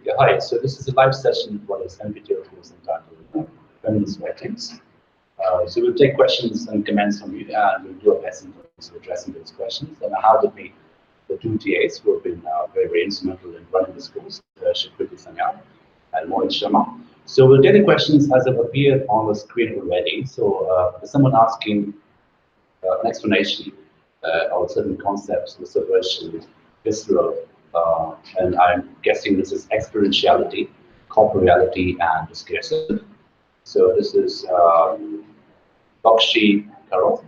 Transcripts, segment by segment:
Yeah, hi. So this is a live session for this NPTEL course entitled Feminist Writings. So we'll take questions and comments from you, and we'll do our best in terms of addressing those questions. And how did we, the two TAs who have been very, very instrumental in running this course, Shikriti Sanyal and Mohit Sharma. So we'll get the questions as they've appeared on the screen already. So there's someone asking an explanation of certain concepts, the subversion, visceral, and I'm guessing this is experientiality, corporeality, and discursive. So this is Bakshi Karol,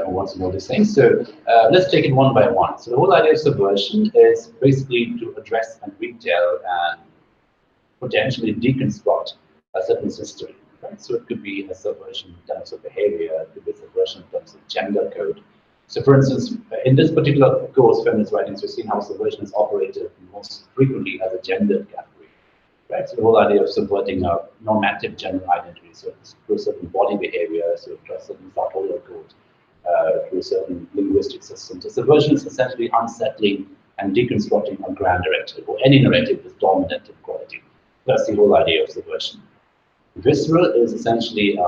who wants to know these things. So let's take it one by one. So the whole idea of subversion is basically to address and retell and potentially deconstruct a certain system. Right? So it could be a subversion in terms of behavior, it could be a subversion in terms of gender code. So for instance, in this particular course, Feminist Writings, we've seen how subversion is operated most frequently as a gendered category. Right? So the whole idea of subverting a normative gender identity, so through a certain body behavior, so through a certain sartorial code, through a certain linguistic system. So subversion is essentially unsettling and deconstructing a grand narrative, or any narrative with dominant quality. That's the whole idea of subversion. Visceral is essentially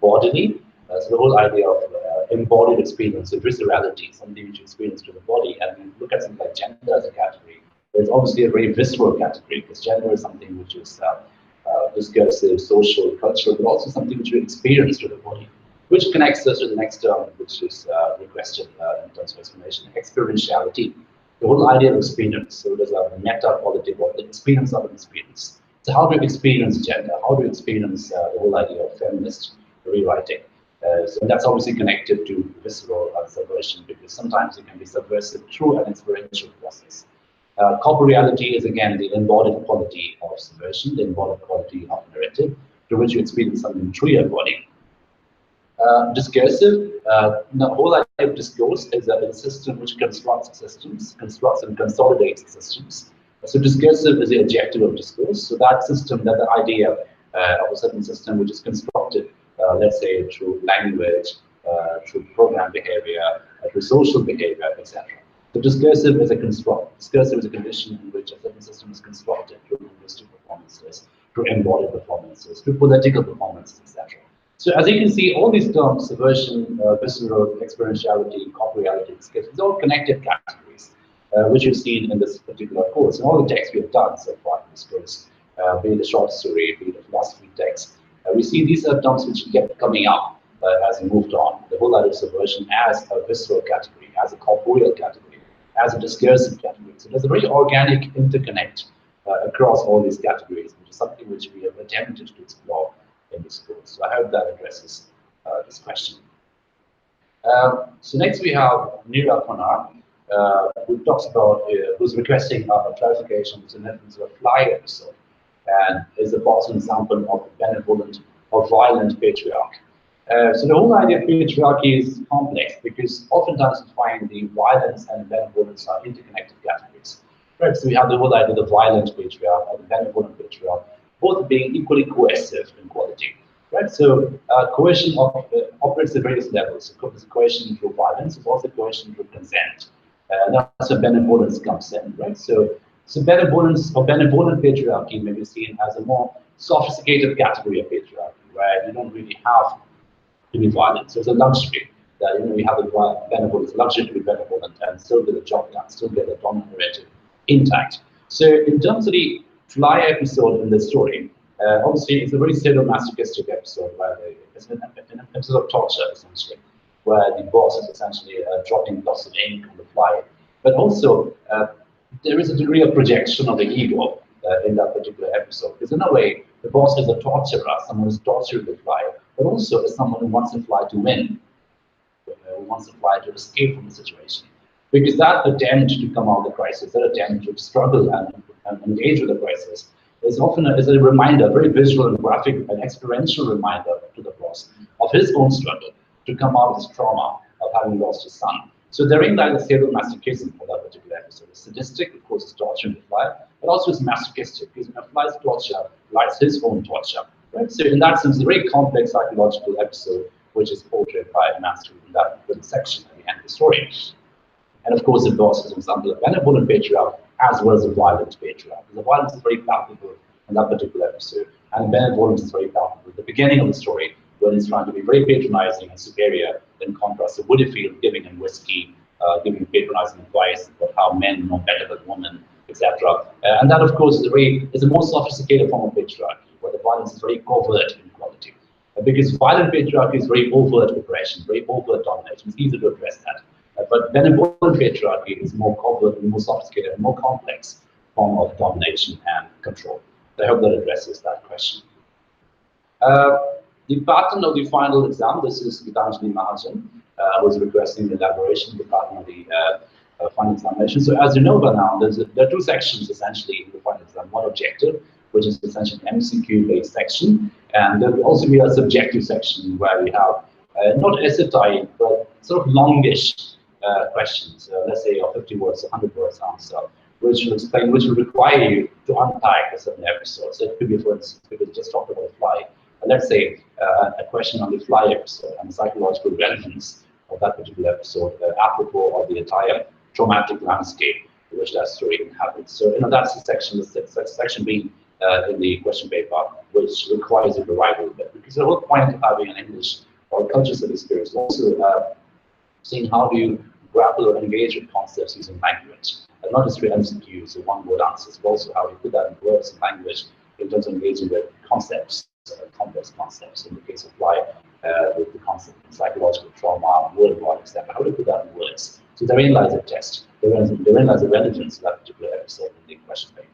bodily, so the whole idea of embodied experience, so viscerality, something which you experience to the body. And when you look at something like gender as a category, there's obviously a very visceral category, because gender is something which is discursive, social, cultural, but also something which you experience to the body, which connects us to the next term, which is requested in terms of explanation, experientiality. The whole idea of experience, so there's a meta quality of the experience of an experience. So how do you experience gender? How do you experience the whole idea of feminist rewriting? So that's obviously connected to visceral subversion, because sometimes it can be subversive through an experiential process. Corporeality is again the embodied quality of subversion, the embodied quality of narrative, through which you experience something through your body. Discursive, the whole idea of discourse is a system which constructs systems, constructs and consolidates systems. So discursive is the objective of discourse. So that system, that the idea of a certain system which is constructed, let's say through language, through program behavior, through social behavior, etc. So discursive is a construct. Discursive is a condition in which a certain system is constructed through linguistic performances, through embodied performances, through political performances, etc. So as you can see, all these terms, subversion, visceral, experientiality, corporeality, discursive, these are all connected categories, which you've seen in this particular course. And all the texts we have done so far in this course, be it the short story, be it the philosophy text, we see these are terms which kept coming up as we moved on. The whole idea of subversion as a visceral category, as a corporeal category, as a discursive category. So there's a very organic interconnect across all these categories, which is something which we have attempted to explore in this course. So I hope that addresses this question. So next we have Neera Konar, who talks about, who's requesting a clarification to reference to a fly episode, and is a possible example of benevolent or violent patriarchy. So the whole idea of patriarchy is complex, because oftentimes you find the violence and benevolence are interconnected categories. Right? So we have the whole idea of the violent patriarch and the benevolent patriarch, both being equally coercive in quality. Right? So coercion operates at various levels. So there's coercion through violence, there's also coercion through consent. That's where benevolence comes in. Right? So benevolence or benevolent patriarchy may be seen as a more sophisticated category of patriarchy, where you don't really have to be violent. So it's a luxury that you have a benevolence, luxury to be benevolent and still get the job done, still get the dominant narrative intact. So in terms of the fly episode in this story, obviously it's a very sadomasochistic episode where it's an episode of torture essentially, where the boss is essentially dropping lots of ink on the fly, but also there is a degree of projection of the ego in that particular episode. Because in a way, the boss is a torturer, someone who's torturing the fly, but also is someone who wants the fly to win, who wants the fly to escape from the situation. Because that attempt to come out of the crisis, that attempt to struggle and engage with the crisis, is often a reminder, a very visual and graphic and experiential reminder to the boss of his own struggle to come out of his trauma of having lost his son. So therein lies the sadomasochism for that particular episode. It's sadistic, of course, it's torturing the fly, but also it's masochistic, because in a fly's torture lies his own torture. Right? So in that sense, a very complex psychological episode, which is portrayed by Master in that little section at the end of the story. And of course, the boss is an example of benevolent patriarch as well as the violent patriarchy. The violence is very palpable in that particular episode, and benevolence is very palpable at the beginning of the story, when he's trying to be very patronizing and superior, in contrast to Woodfield giving him whiskey, giving patronizing advice about how men know better than women, etc. And that, of course, is a more sophisticated form of patriarchy, where the violence is very covert inequality. Because violent patriarchy is very overt oppression, very overt domination. It's easy to address that. But benevolent patriarchy is more covert, and more sophisticated, and more complex form of domination and control. So I hope that addresses that question. The pattern of the final exam, this is Gitanjali Mahajan, was requesting the elaboration of the pattern of the final examination. So as you know by now, there are two sections essentially in the final exam. One objective, which is essentially an MCQ-based section, and there will also be a subjective section where we have not essay type, but sort of longish questions, let's say of 50 words, 100 words answer, which will explain, which will require you to unpack a certain episode. So it could be, for instance, we could just talk about the fly. Let's say a question on the fly episode and the psychological relevance of that particular episode, apropos of the entire traumatic landscape in which that story inhabits. So, that's the section, the section B in the question paper, which requires you to write a little bit. Because the whole point of having an English or culture studies course is also seeing how do you grapple or engage with concepts using language. And not just with MCQs or one-word answers, but also how you put that in words and language in terms of engaging with concepts, complex concepts. In the case of fly, with the concept of psychological trauma, word war, etc. How do you put that in words? So therein lies a test. Therein lies a relevance to that particular episode in the question paper.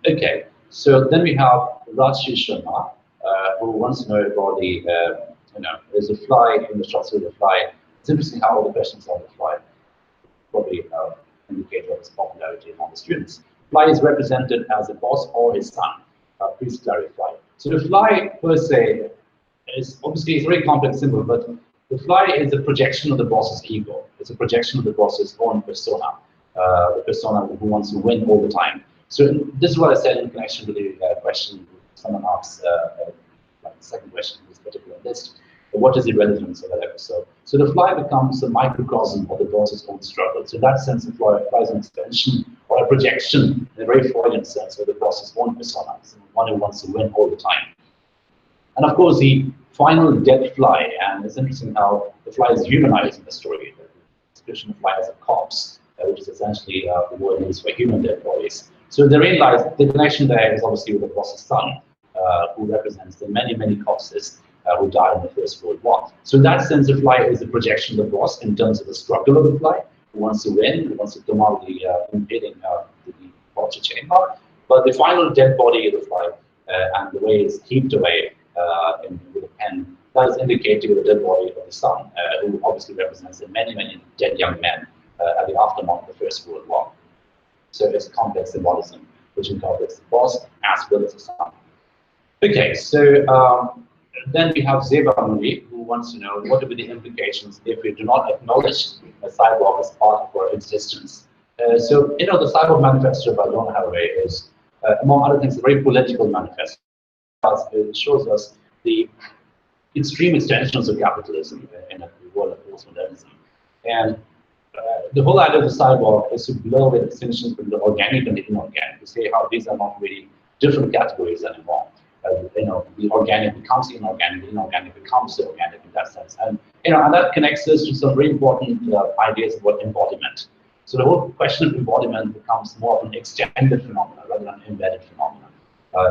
Okay, so then we have Rajshi Sharma, who wants to know about the, there's a fly in the structure of the fly. It's interesting how all the questions on the fly probably indicate its popularity among the students. Fly is represented as a boss or his son. Please clarify. So the fly per se is obviously a very complex symbol, but the fly is a projection of the boss's ego. It's a projection of the boss's own persona, the persona who wants to win all the time. So this is what I said in connection with the question someone asks, like the second question in this particular list. What is the relevance of that episode? So the fly becomes a microcosm of the boss's own struggle. So in that sense, the fly is an extension or a projection, in a very Freudian sense, of the boss's own persona, one who wants to win all the time. And of course, the final dead fly, and it's interesting how the fly is humanized in the story. The description of fly as a corpse, which is essentially the word used for human dead bodies. So therein lies the connection there is obviously with the boss's son, who represents the many, many corpses who died in the First World War. So in that sense, the fly is a projection of the boss in terms of the struggle of the fly, who wants to win, who wants to come out of the impeding the torture chamber. But the final dead body of the fly and the way it's heaped away with a pen, that is indicated with the dead body of the son, who obviously represents the many, many dead young men at the aftermath of the First World War. So it's a complex symbolism, which incorporates the boss as well as the son. Okay, so then we have Zeba Muli, who wants to know what will be the implications if we do not acknowledge a cyborg as part of our existence. So, the Cyborg Manifesto by Donna Haraway is, among other things, a very political manifesto. It shows us the extreme extensions of capitalism in the world of postmodernism. And the whole idea of the cyborg is to blur the distinctions between the organic and the inorganic, to say how these are not really different categories anymore. The organic becomes inorganic, the inorganic becomes organic in that sense. And, and that connects us to some very important ideas about embodiment. So the whole question of embodiment becomes more of an extended phenomenon rather than an embedded phenomenon.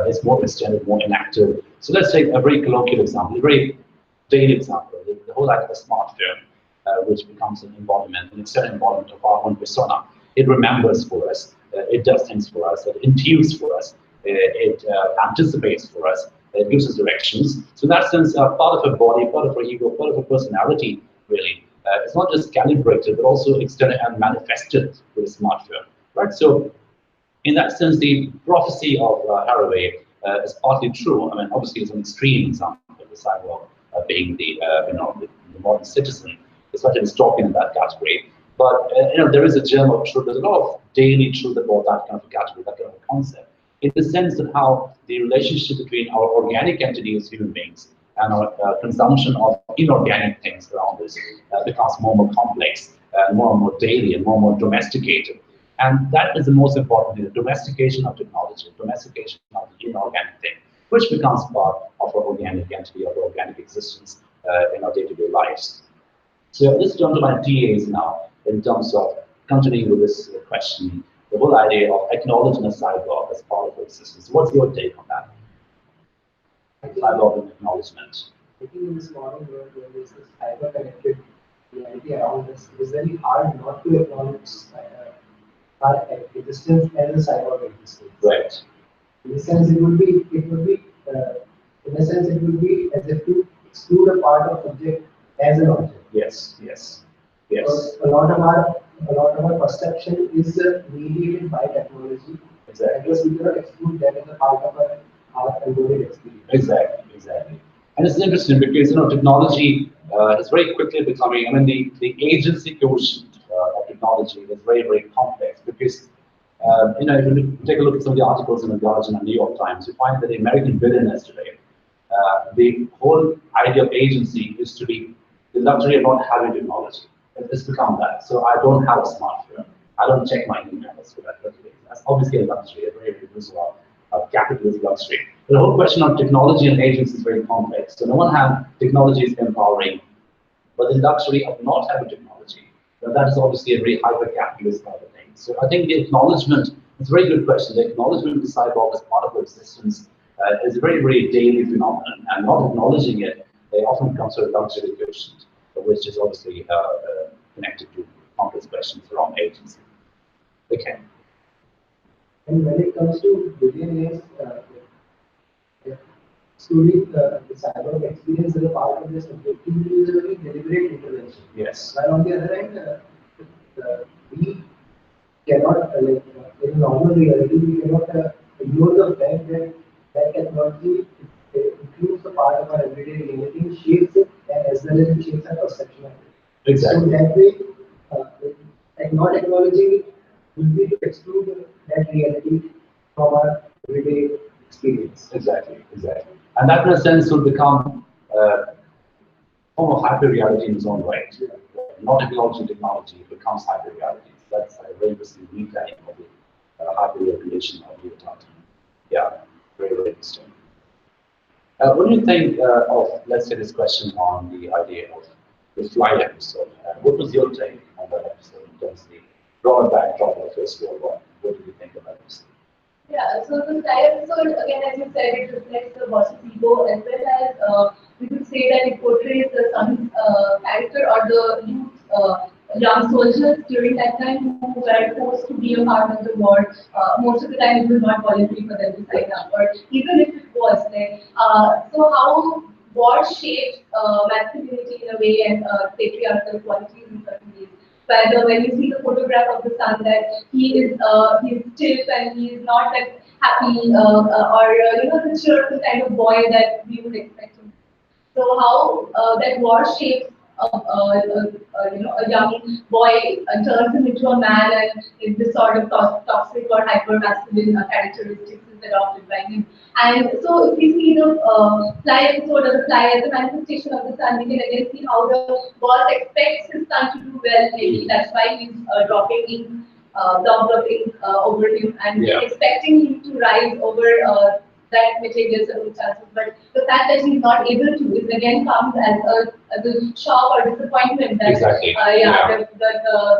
It's more extended, more inactive. So let's take a very colloquial example, a very daily example, the whole idea of a smartphone, which becomes an embodiment, an extended embodiment of our own persona. It remembers for us, it does things for us, it intuits for us, it anticipates for us, it gives us directions. So in that sense, part of a body, part of our ego, part of a personality, really, it's not just calibrated, but also extended and manifested with a smartphone, right? So in that sense, the prophecy of Haraway is partly true. I mean, obviously, it's an extreme example of the cyborg being the modern citizen, especially dystopian in that category. But there is a germ of truth. There's a lot of daily truth about that kind of category, that kind of concept, in the sense of how the relationship between our organic entity as human beings and our consumption of inorganic things around us becomes more and more complex, more and more daily, and more domesticated. And that is the most important thing, the domestication of technology, domestication of the inorganic thing, which becomes part of our organic entity, of our organic existence in our day-to-day lives. So let's turn to my TAs now in terms of continuing with this question, the whole idea of acknowledging a cyborg as part of our existence. What's your take on that? Cyborg acknowledgement. I think in this modern world where there's this hyper-connected reality around us, it is very hard not to acknowledge our existence as a cyborg existence. Right. In a sense, it would be, in a sense, it would be as if to exclude a part of object as an object. Yes, yes, yes. Because a lot of our perception is mediated by technology. Exactly. Because we cannot exclude that as a part of our embodied experience. Exactly, exactly. And it's interesting because technology is very quickly becoming. I mean, the agency quotient of technology is very, very complex because if you take a look at some of the articles in the Guardian and New York Times, you find that the American billionaires today, the whole idea of agency is to be the luxury of not having technology. It's become that. So I don't have a smartphone. I don't check my emails. So that's obviously a luxury, a very visual capitalist luxury. The whole question of technology and agency is very complex. So on the one hand, technology is empowering, but the luxury of not having technology, that is obviously a very hyper-capitalist kind of thing. So I think the acknowledgement, it's a very good question. The acknowledgement of the cyborg as part of our existence is a very, very daily phenomenon, and not acknowledging it, they often comes to a luxury quotient, which is obviously connected to complex questions around agency. Okay. And when it comes to billionaires, excluding the cyber experience as a part of this objectivity is a very deliberate intervention. Yes. While on the other hand, we cannot, in normal reality, we cannot ignore the fact that that technology includes the part of our everyday reality, shapes it, as well as it shapes our perception of it. Exactly. So that way, not acknowledging it will be to exclude that reality from our everyday experience. Exactly, exactly. And that in a sense will become a form of hyper-reality in its own right. Not acknowledging technology, it becomes hyper-reality. That's a very interesting retelling of the hyper-real condition of the thought. Yeah, very, very interesting. What do you think of, let's say, this question on the idea of the flight episode? What was your take on that episode in terms of the broad backdrop of the First World War? What do you think about this? Yeah, so the flight episode, again, as you said, it reflects the boss's ego as well as we could say that it portrays the son's character or the youth, young soldiers during that time who were forced to be a part of the war. Most of the time it was not voluntary for them to sign up, or even if it was there. So how war shaped masculinity in a way and patriarchal qualities in certain ways. But when you see the photograph of the son, that he's stiff and he is not that happy or the cheerful kind of boy that we would expect him. So how that war shapes a young boy turns him into a man, and is this sort of toxic or hyper masculine characteristics is adopted by him. And so if we see the fly episode of the fly as a manifestation of the sun, we can again see how the boss expects his son to do well. Maybe that's why he's dropping ink, blobs of ink over him, and expecting him to rise over that material circumstances. But the fact that he's not able to is again comes as a shock or disappointment that the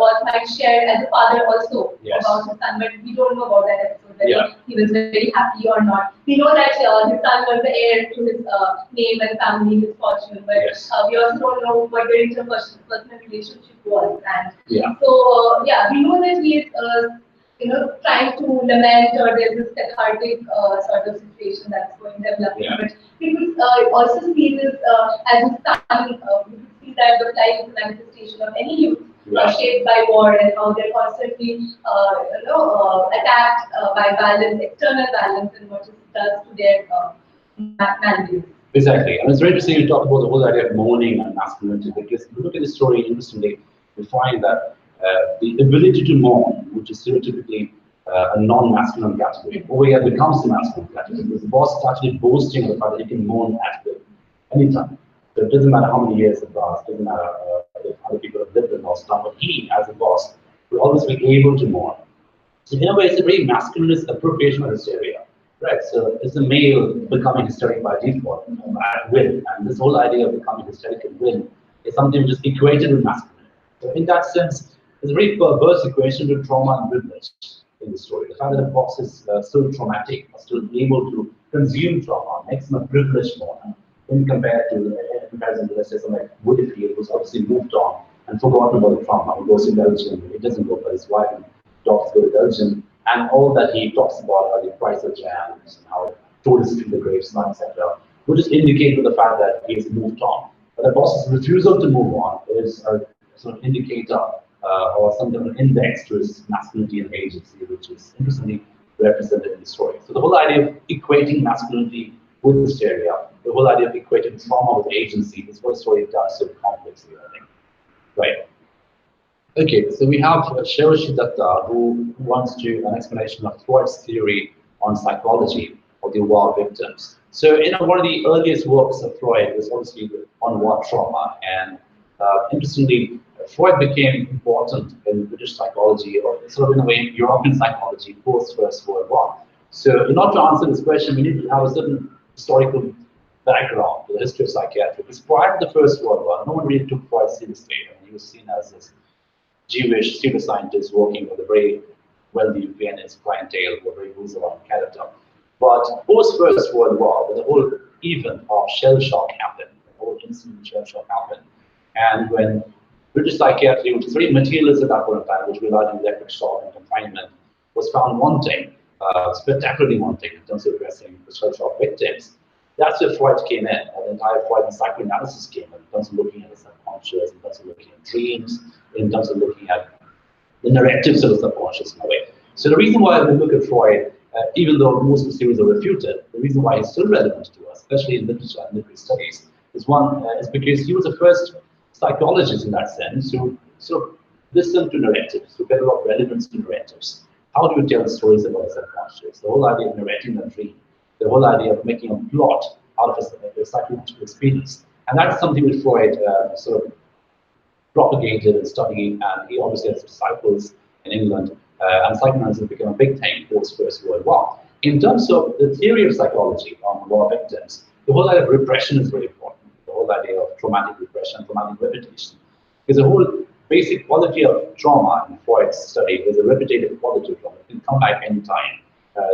boss might share as a father also about his son. But we don't know about that episode, whether he was very happy or not. We know that his son was the heir to his name and family, his fortune, but we also don't know what their interpersonal relationship was. And so we know that he is trying to lament, or there's this cathartic sort of situation that's going developing. But we could also see this as a son. We could see that the life is a manifestation of any youth shaped by war, and how they're constantly, attacked by violence, external violence, and what it does to their manhood. Exactly, and it's very interesting to talk about the whole idea of mourning and masculinity, because if you look at the story, interestingly, we find that the ability to mourn, which is stereotypically a non-masculine category, over here becomes the masculine category, because the boss is actually boasting of the fact that he can mourn at will, anytime. So it doesn't matter how many years have passed, it doesn't matter if other people have lived and lost time, but he, as a boss, will always be able to mourn. So in a way, it's a very masculinist appropriation of hysteria, right? So it's the male becoming hysteric by default, at will, and this whole idea of becoming hysteric at will is something which is equated with masculinity. So in that sense, there's a very perverse equation to trauma and privilege in the story. The fact that the boss is still traumatic, or still able to consume trauma, makes him a privileged one in comparison to, let's say, someone like Woodfield, who's obviously moved on and forgotten about the trauma. He goes to Belgium, it doesn't go for his wife, and dogs go to Belgium, and all that he talks about are the price of jams and how tourists treat the grapes, etc., would just indicate with the fact that he has moved on. But the boss's refusal to move on is a sort of indicator or some kind of index to his masculinity and agency, which is interestingly represented in the story. So the whole idea of equating masculinity with hysteria, the whole idea of equating trauma with agency is what the story does so complexly, I think. Right. Okay, so we have Shiroshi Datta, who wants to an explanation of Freud's theory on psychology of the war victims. So, one of the earliest works of Freud was obviously on war trauma, and interestingly, Freud became important in British psychology, or sort of in a way European psychology, post First World War. So, in order to answer this question, we need to have a certain historical background to the history of psychiatry. Because prior to the First World War, no one really took Freud seriously. I mean, he was seen as this Jewish pseudoscientist working with a very wealthy Viennese clientele who were very bourgeois character. But post First World War, when the whole event of shell shock happened, the whole incident of shell shock happened, and when British psychiatry, which is very materialist at that point in time, which relied on electric shock and confinement, was found wanting, spectacularly wanting in terms of addressing the shell shock victims, that's where Freud came in, or the entire Freud and psychoanalysis came in terms of looking at the subconscious, in terms of looking at dreams, in terms of looking at the narratives of the subconscious in a way. So the reason why we look at Freud, even though most of the theories are refuted, the reason why he's still relevant to us, especially in literature and literary studies, is because he was the first psychologist in that sense who sort of listened to narratives, who get a lot of relevance to narratives. How do you tell stories about the subconscious? The whole idea of narrating a dream, the whole idea of making a plot out of a psychological experience. And that's something which Freud sort of propagated and studied, and he obviously has disciples in England, and psychoanalysis became a big thing post First World War. In terms of the theory of psychology on war victims, the whole idea of repression is very important. The whole idea of traumatic repression, traumatic repetition. Because the whole basic quality of trauma in Freud's study is a repetitive quality of trauma. It can come back anytime.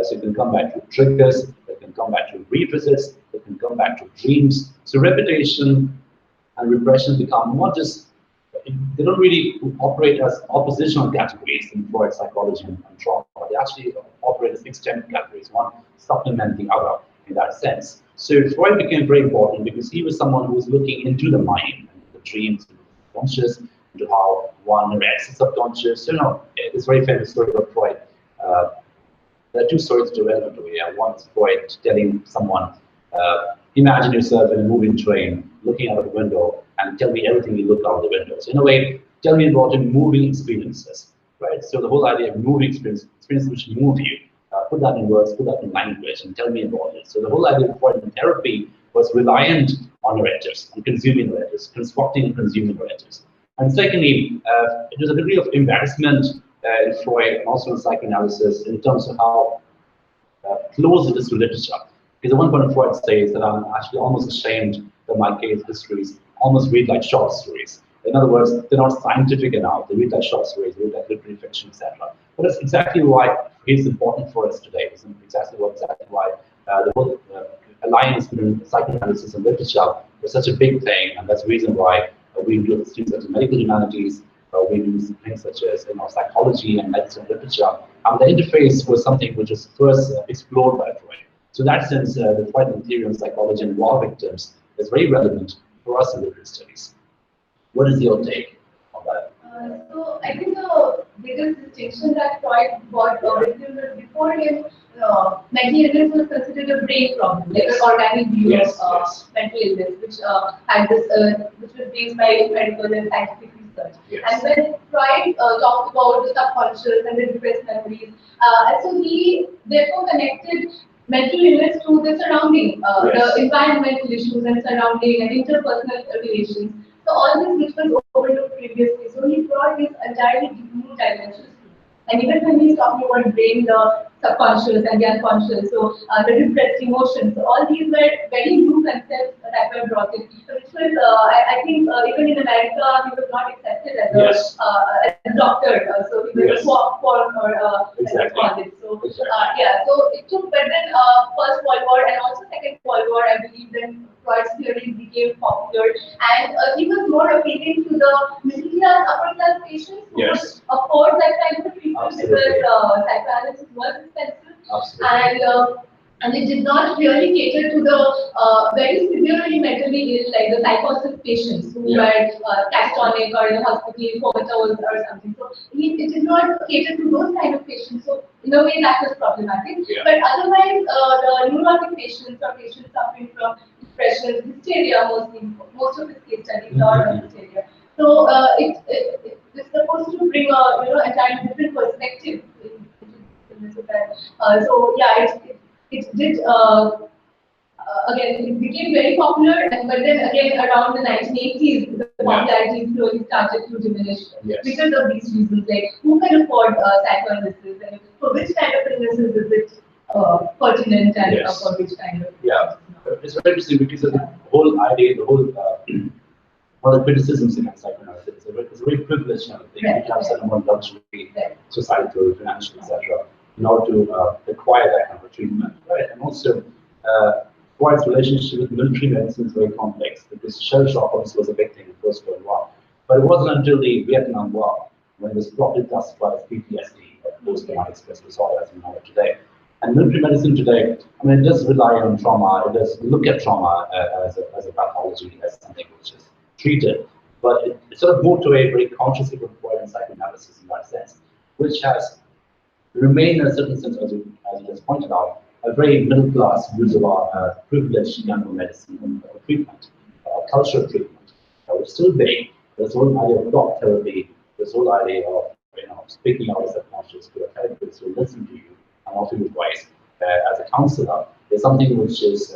So it can come back to triggers, it can come back to revisits, it can come back to dreams. So repetition and repression become not just, they don't really operate as oppositional categories in Freud's psychology and trauma. They actually operate as extended categories, one supplement the other in that sense. So Freud became very important because he was someone who was looking into the mind, and the dreams, and the conscious, into how one narrates the subconscious. It's a very famous story of Freud. There are two stories that are relevant over here. One is Freud telling someone, imagine yourself in a moving train, looking out of the window, and tell me everything you look out of the window. So in a way, tell me about your moving experiences, right? So the whole idea of moving experiences which move you, put that in words, put that in language, and tell me about it. So the whole idea of Freudian therapy was reliant on narratives, on consuming narratives, constructing and consuming narratives. And secondly, it was a degree of embarrassment in Freud and also in psychoanalysis in terms of how close it is to literature. Because at one point Freud says that I'm actually almost ashamed that my case histories almost read like short stories. In other words, they're not scientific enough. They read like short stories, they read like literary fiction, etc. But that's exactly why it's important for us today. It's exactly why the whole alliance between psychoanalysis and literature was such a big thing, and that's the reason why we do things such as medical humanities, we do things such as psychology and medicine literature. And the interface was something which was first explored by Freud. So in that sense, the Freudian theory on psychology and war victims is very relevant for us in literary studies. What is your take on that? So I think the biggest distinction that Freud got with him was before him, mental illness was considered a brain problem, like an organic view of mental illness, which had this, which was based by medical and scientific research. And when Freud talked about the subconscious and the repressed memories, so he therefore connected mental illness to the surrounding, the environmental issues and surrounding and interpersonal relations. So all this which was overlooked previously. So he brought these entirely new dimensions. And even when he's talking about brain, the subconscious and the unconscious, so the repressed emotions, so all these were very new concepts that were brought in. So which was, I think, even in America, he was not accepted as as a doctor. So he was a quack or exactly. So yeah, so it took, but then First World War and also Second World War, I believe, then Freud's theories became popular, and he was more appealing to the middle class, upper class patients who could afford that kind of treatment because psychoanalysis was expensive. And it did not really cater to the very severely mentally ill, like the psychosis patients who were catatonic or in the hospital, comatose or something. So it did not cater to those kind of patients. So in a way that was problematic. But otherwise, the neurotic patients or patients suffering from depression, hysteria mostly, most of his case studies are on hysteria. So it's supposed to bring a entirely different perspective in this event. So yeah, it did again, it became very popular, but then again around the 1980s, the popularity slowly started to diminish because of these reasons, like who can afford psychoanalysis, and for which kind of illnesses is it pertinent, and for which kind of it's very interesting because of the whole idea, the whole one of the criticisms against psychoanalysis is a very privileged kind of thing. You have certain more luxury, societal, financial, etc., in order to acquire that kind of treatment, right? And also, Freud's relationship with military medicine is very complex because shell shock obviously was a big thing in the First World War. But it wasn't until the Vietnam War when it was properly classified as PTSD, post-traumatic stress disorder, as we know it today. And military medicine today, I mean, it does rely on trauma. It does look at trauma as a pathology, as something which is treated. But it sort of moved to a very consciously Freud and psychoanalysis in that sense, which has remained in a certain sense, as you just pointed out, a very middle-class, bourgeois, privileged kind of medicine and treatment, cultural treatment. Which still big. This whole idea of talk therapy, this whole idea of speaking out as a conscious to a therapist who listen to you and offer you advice as a counselor is something which is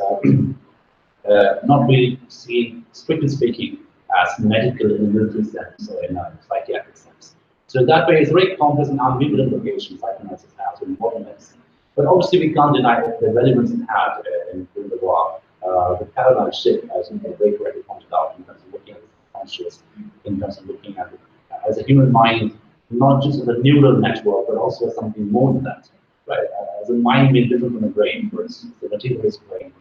not really seen, strictly speaking, as medical in the military sense or in a psychiatric sense. So that way, it's very complex and ambivalent implications psychoanalysis has in modern medicine. But obviously, we can't deny the relevance it had in the war. The paradigm shift, as you very correctly pointed out, in terms of looking at the conscious, in terms of looking at it as a human mind, not just as a neural network, but also as something more than that. Right? As a mind being different from the brain, for instance, the materialist brain,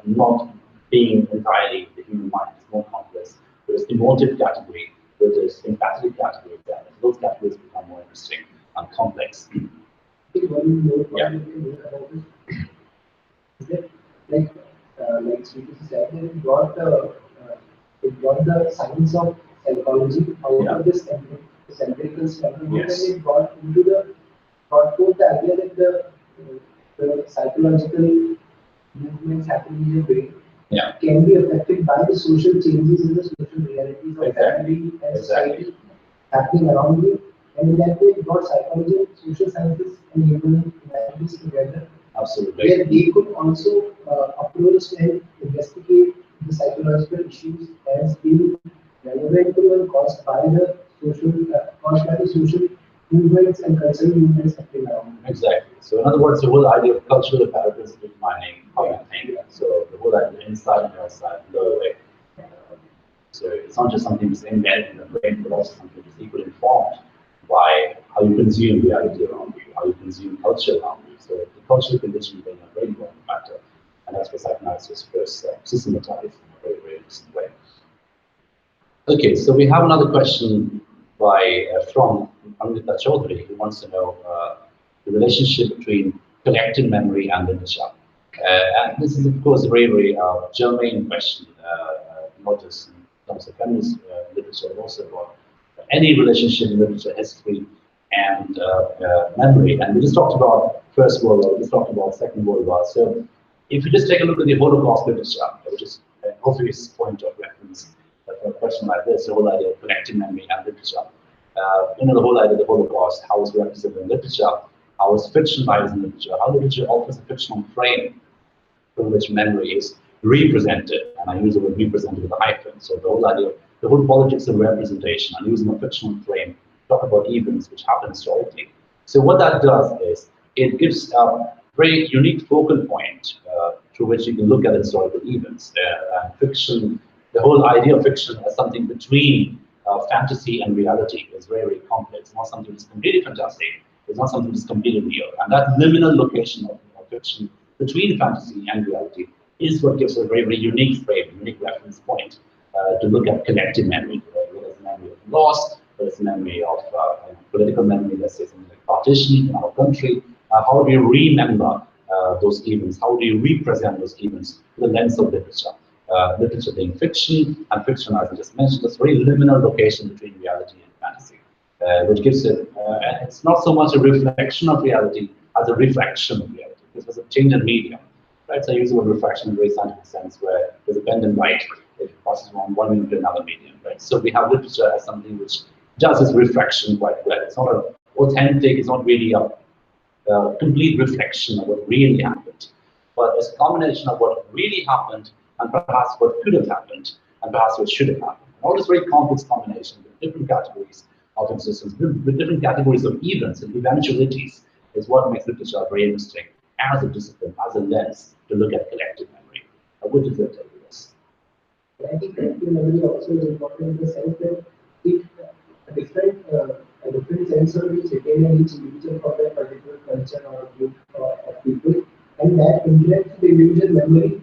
not being entirely the human mind, is more complex. There's emotive category, there's empathic category, those categories become more interesting and complex. I think one more point you can make about this is that, like Sweetie said, that it brought the science of psychology out of this empirical standpoint, and it brought forth the idea that the psychological movements happening in the brain can be affected by the social changes in the social realities of family and society happening around you. And in that way, it brought psychology, social sciences, and human humanities together. Absolutely. Where they could also approach and investigate the psychological issues as being relevant to and caused by the social movements and cultural movements happening around. Exactly. So in other words, the whole idea of cultural apparatus defining how you think. So the whole idea of inside and outside, lower way. So it's not just something that's embedded in the brain, but also something that's equally informed by how you consume reality around you, how you consume culture around you. So the cultural conditioning being a very important factor, and that's what psychoanalysis first systematized in a very, very interesting way. Okay, so we have another question by from Amrita Chaudhary, who wants to know the relationship between collective memory and literature. And this is, of course, a very, very germane question, not just in terms of feminist literature, but also about any relationship in literature, history, and memory. And we just talked about First World War, we just talked about Second World War. So if you just take a look at the Holocaust literature, which is an obvious point of reference for a question like this, the whole idea of collective memory and literature. The whole idea of the Holocaust, how it's represented in literature, how it's fictionalized in literature, how literature offers a fictional frame from which memory is represented, and I use the word represented with a hyphen. So the whole idea, the whole politics of representation, and using a fictional frame, talk about events which happen historically, So what that does is it gives a very unique focal point through which you can look at historical events. And fiction, the whole idea of fiction as something between fantasy and reality is very, very complex. It's not something that's completely fantastic. It's not something that's completely real. And that liminal location of fiction between fantasy and reality is what gives a very, very unique frame, unique reference point to look at collective memory, whether it's memory of loss, whether it's memory of political memory, let's say something like partition in our country. How do you remember those events? How do you represent those events through the lens of literature? Literature being fiction, and fiction, as I just mentioned, is a very liminal location between reality and fantasy, which gives it, it's not so much a reflection of reality as a reflection of reality. This was a change in medium. Right, so I use the word refraction in a very scientific sense, where there's a pendant light, it passes from one medium to another medium. Right, so we have literature as something which does this refraction quite well. It's not authentic. It's not really a complete reflection of what really happened, but it's a combination of what really happened and perhaps what could have happened and perhaps what should have happened. All this very complex combination with different categories of existence, with different categories of events and eventualities, is what makes literature very interesting as a discipline, as a lens to look at collective memory. What does that tell you? I think collective memory also is important in the sense that it a different sense of each Italian, each individual from that particular culture or group of people, and that interacts with the individual memory.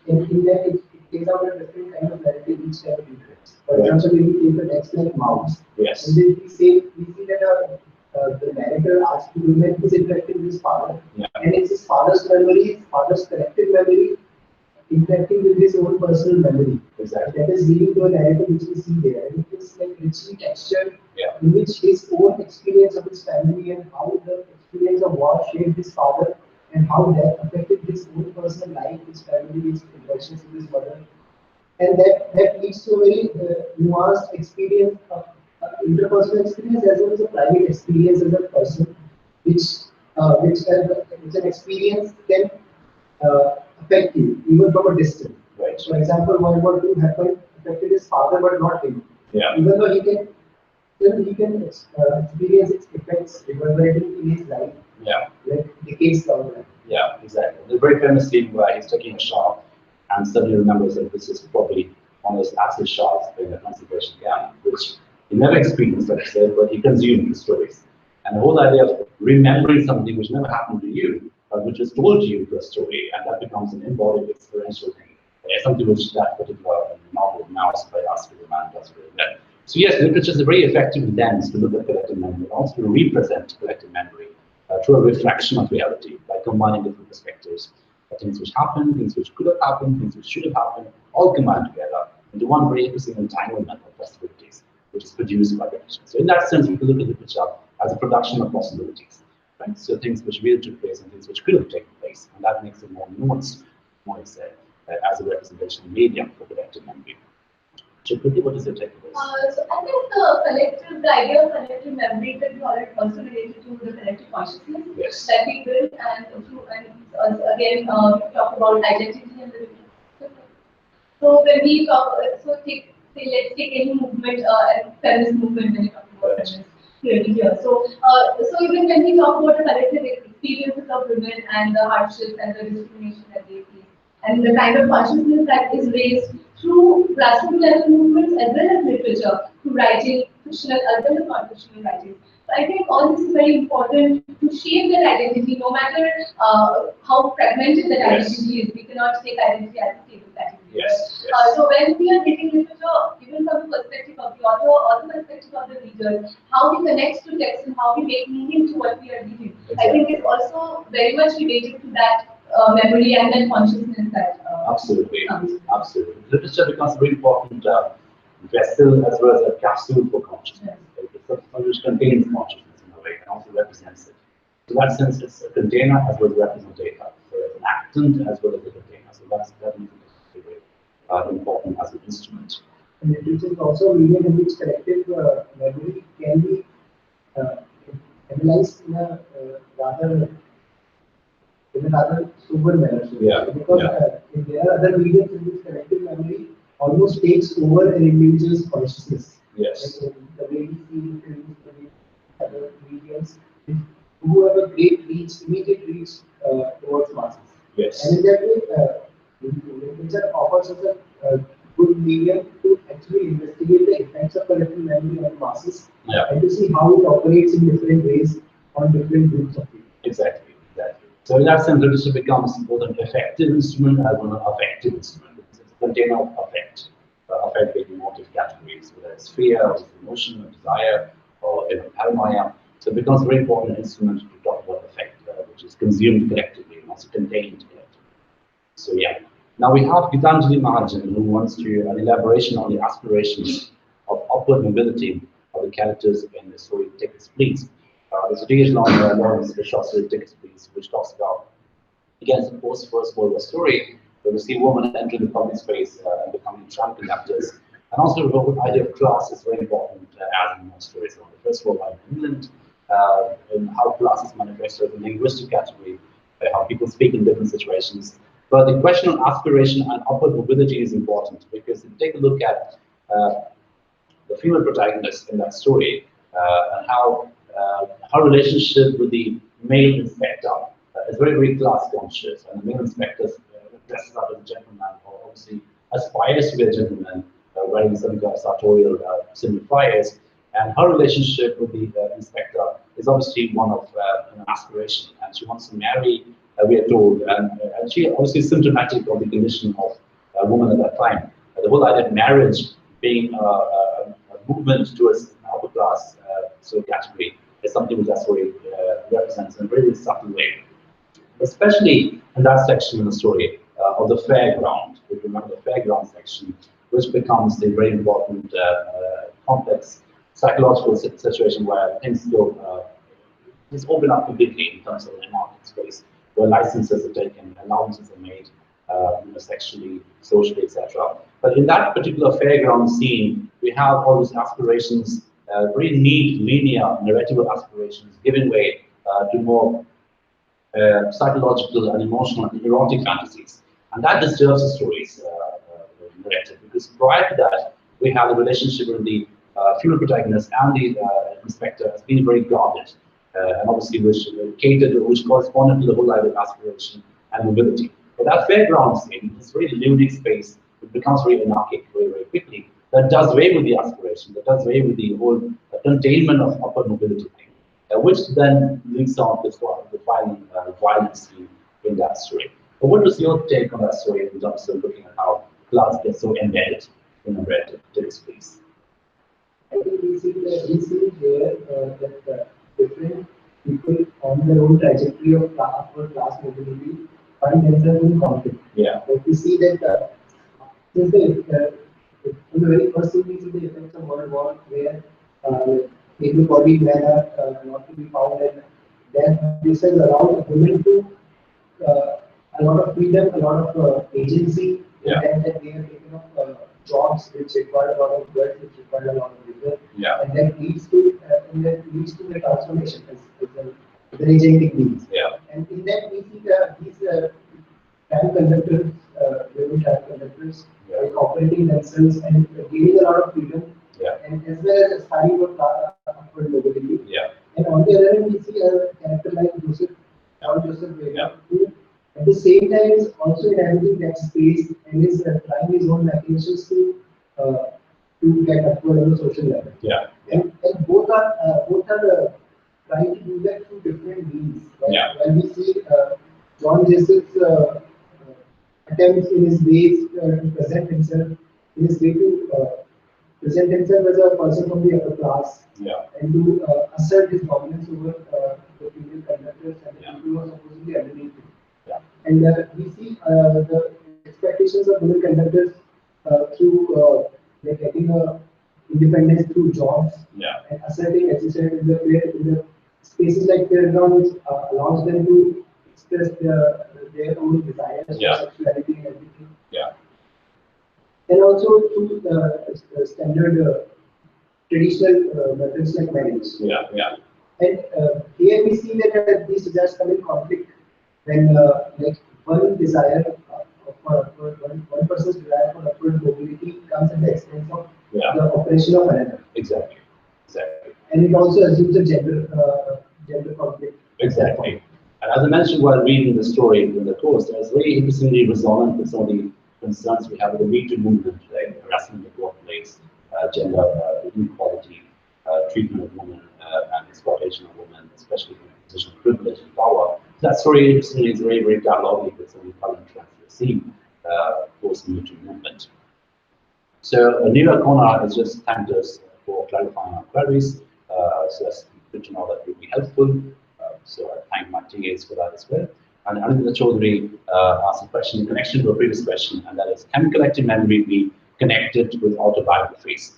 In that it takes out a different kind of narrative each time it interacts. For example, when we take a text like mouse, yes, and then we see that the narrator asks the woman who's interacting with his father, and it's his father's memory, his father's collective memory, interacting with his own personal memory. Exactly. That is leading to a narrative which we see there. And it is like richly textured, in which his own experience of his family and how the experience of war shaped his father and how that affected his own personal life, his family, his interactions with his mother. And that leads to a very nuanced experience of interpersonal experience as well as a private experience as a person, which an experience can affect you even from a distance. Right. For example, World War II happened, affected his father but not him. Yeah. Even though he can experience its effects reverberating in his life. Yeah. Like decades down the line. Yeah, exactly. The very famous scene where he's taking a shot and suddenly remembers that this is probably one of those acid shots in the concentration camp, which he never experienced, like I said, but he consumed the stories. And the whole idea of remembering something which never happened to you, but which was told to you through a story, and that becomes an embodied experiential thing. Something which that particular novel, Mouse by Aspiration, does really well. So yes, literature is a very effective lens to look at collective memory, and also to represent collective memory through a reflection of reality by combining different perspectives. Things which happened, things which could have happened, things which should have happened, all combined together into one very interesting entanglement of possibilities, which is produced by literature. So in that sense, we can look at literature as a production of possibilities. Right? So things which really took place and things which could have taken place, and that makes it more nuanced, more said, as a representation medium for collective memory. So quickly, what is your take on this? So I think the idea of collective memory can be also related to the collective consciousness that we build, and again we talk about identity and the different. So when we talk, let's take any movement, feminist movement when you talk about feminist theory here. So even when we talk about the collective experiences of women and the hardships and the discrimination that they face, and the kind of consciousness that is raised through grassroots level movements as well as literature, through writing, fictional as well as non-fictional writing. So I think all this is very important to shape that identity, no matter how fragmented that identity is. We cannot take identity as a stable category. So when we are taking literature, even from the perspective of the author or the perspective of the reader, how we connect to text and how we make meaning to what we are reading, I think is also very much related to that memory and then consciousness that absolutely. Literature becomes a very important vessel as well as a capsule for consciousness. It's something which contains consciousness in a way and also represents it. So in that sense, it's a container as well as representative. So it's an actant as well as a container. So that's definitely very important as an instrument. And literature is also a medium in which collective memory can be analyzed in a rather sober manner. Because if there are other mediums in which collective memory almost takes over an individual's consciousness. Yes. Like the way we see films, the way other mediums, who have a great reach, immediate reach towards masses. Yes. And in that way, literature offers us a good medium to actually investigate the effects of collective memory on masses, and to see how it operates in different ways on different groups of people. Exactly, exactly. So in that sense, literature becomes both an effective instrument as well as an affective instrument. It's a container of affect. Affect being emotive categories, whether it's fear, or emotion, or desire, or paranoia. So it becomes a very important instrument to talk about affect, which is consumed collectively and also contained collectively. So yeah. Now we have Gitanjali Mahajan, who wants to an elaboration on the aspirations of upward mobility of the characters in the story Tickets Please. There's a page-long Lawrence short story Tickets Please, which talks about, again, it's a post-First World War story, where we see women entering the public space and becoming tram conductors. And also the idea of class is very important as in most stories. So the First World War in England, and how class is manifested in the linguistic category, how people speak in different situations. But the question of aspiration and upward mobility is important, because if you take a look at the female protagonist in that story, and how her relationship with the male inspector is very, very class conscious, and the male inspector dresses up as a gentleman, or obviously aspires to be a gentleman, wearing some kind of sartorial signifiers, and her relationship with the inspector is obviously one of an aspiration, and she wants to marry, we are told, and she obviously is symptomatic of the condition of a woman at that time. The whole idea of marriage being a movement towards an upper class sort of category is something which that story represents in a very subtle way. Especially in that section in the story of the fairground. If you remember the fairground section, which becomes a very important complex psychological situation where things go just open up completely in terms of the market space, where licenses are taken, allowances are made, sexually, socially, etc. But in that particular fairground scene, we have all these aspirations, very neat, linear, narrative aspirations, giving way to more psychological and emotional and erotic fantasies. And that disturbs the story's narrative, because prior to that, we have the relationship with the female protagonist and the inspector as being very guarded, and obviously which catered to, which corresponded to the whole idea of aspiration and mobility. But that fairground scene, this very ludic space, it becomes very anarchic very, very quickly. That does away with the aspiration, that does away with the whole containment of upward mobility thing, which then leads on to the final violence scene in that story. But what was your take on that story in terms of looking at how class gets so embedded in a narrative takes place? I think we see here that different people on their own trajectory of upward class mobility find themselves in conflict. Yeah. But we see that since from the very first thing we see the effects of World War, where able-bodied men are not to be found, and then this has allowed women to a lot of freedom, a lot of agency, and that they have taken up jobs which require a lot of work, which require a lot of labor, and that leads to the transformation as the agentic means. And in that we see these tank conductors, women tank conductors, operating themselves and gaining a lot of freedom, and as well as aspiring for upward mobility. And on the other hand, we see a character like Joseph Weber, who at the same time is also inhabiting that space and is trying his own machinations to get upward on the social level. And both are trying to do that through different means. When we see John Joseph's attempts in his ways to present himself, in his way to present himself as a person from the upper class, and to assert his dominance over the female conductors and the people who are supposedly underneath him. And we see the expectations of women conductors through getting independence through jobs, and asserting, as you said, in the spaces like fairground, which allows them to express their own desires, sexuality, and everything. And also through standard traditional methods like marriage. And here we see that these desires come in conflict when like one desire one person's desire for upward mobility comes at the expense of the operation of another. Exactly. And it also assumes a gender conflict Exactly. And as I mentioned while reading the story in the course, I was very interestingly resonant with some of the concerns we have with the Me Too movement, like harassment in the workplace, gender inequality, treatment of women, and exploitation of women, especially from a position of privilege and power. That story interestingly is very, very dialogic with some of the current trends we're seeing post Me Too movement. So Neera Kona has just thanked us for clarifying our queries. So that's good to know that will be helpful. So I thank my TAs for that as well. And Anindra Chaudhary asked a question in connection to a previous question, and that is, can collective memory be connected with autobiographies?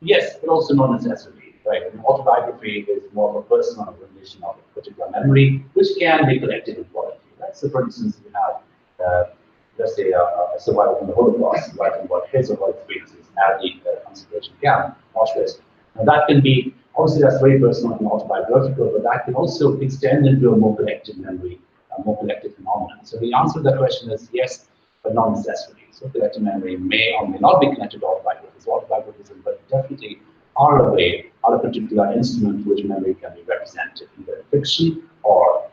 Yes, but also not necessarily. Right? An autobiography is more of a personal rendition of a particular memory, which can be collected in quality. Right? So, for instance, you have let's say, a survivor from the Holocaust, writing about his or her experiences at the concentration camp, Auschwitz. Now that can be, obviously that's very personal and autobiographical, but that can also extend into a more collective memory, a more collective phenomenon. So the answer to that question is yes, but not necessarily. So collective memory may or may not be connected to autobiographism, but definitely are a way, are a particular instrument which memory can be represented, either in fiction or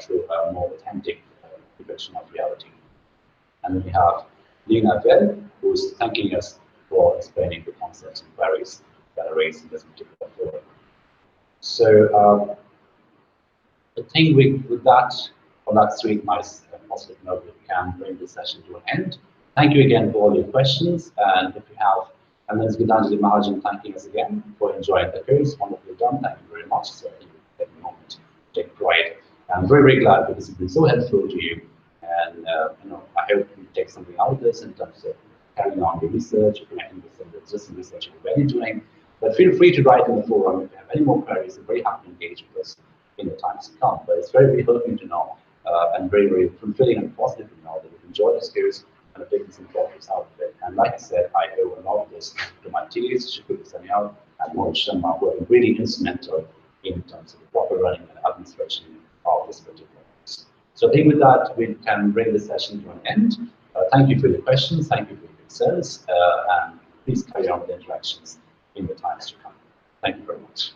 through a more authentic depiction of reality. And then we have Lena Vell, who's thanking us for explaining the concepts and queries that are raised in this particular forum. So I think with that, on that sweet, nice, positive note, we can bring this session to an end. Thank you again for all your questions, and if you have, and then Gitanjali Mahajan thanking us again for enjoying the course. Wonderfully done. Thank you very much. So I think we take a moment to take pride. I'm very, very glad that this has been so helpful to you. And you know, I hope you take something out of this in terms of carrying on the research, connecting with some of the existing research you're already doing. But feel free to write in the forum if you have any more queries. I'm very happy to engage with us in the times to come. But it's very, very helpful to know and very, very fulfilling and positive to know that you've enjoyed this course and have taken some progress out of it. And like I said, I owe a lot of this to my TAs, Shukri Sanyal and Mohit Sharma, who are really instrumental in terms of the proper running and administration of this particular course. So I think with that, we can bring the session to an end. Thank you for your questions, thank you for your concerns, and please carry on with the interactions in the times to come. Thank you very much.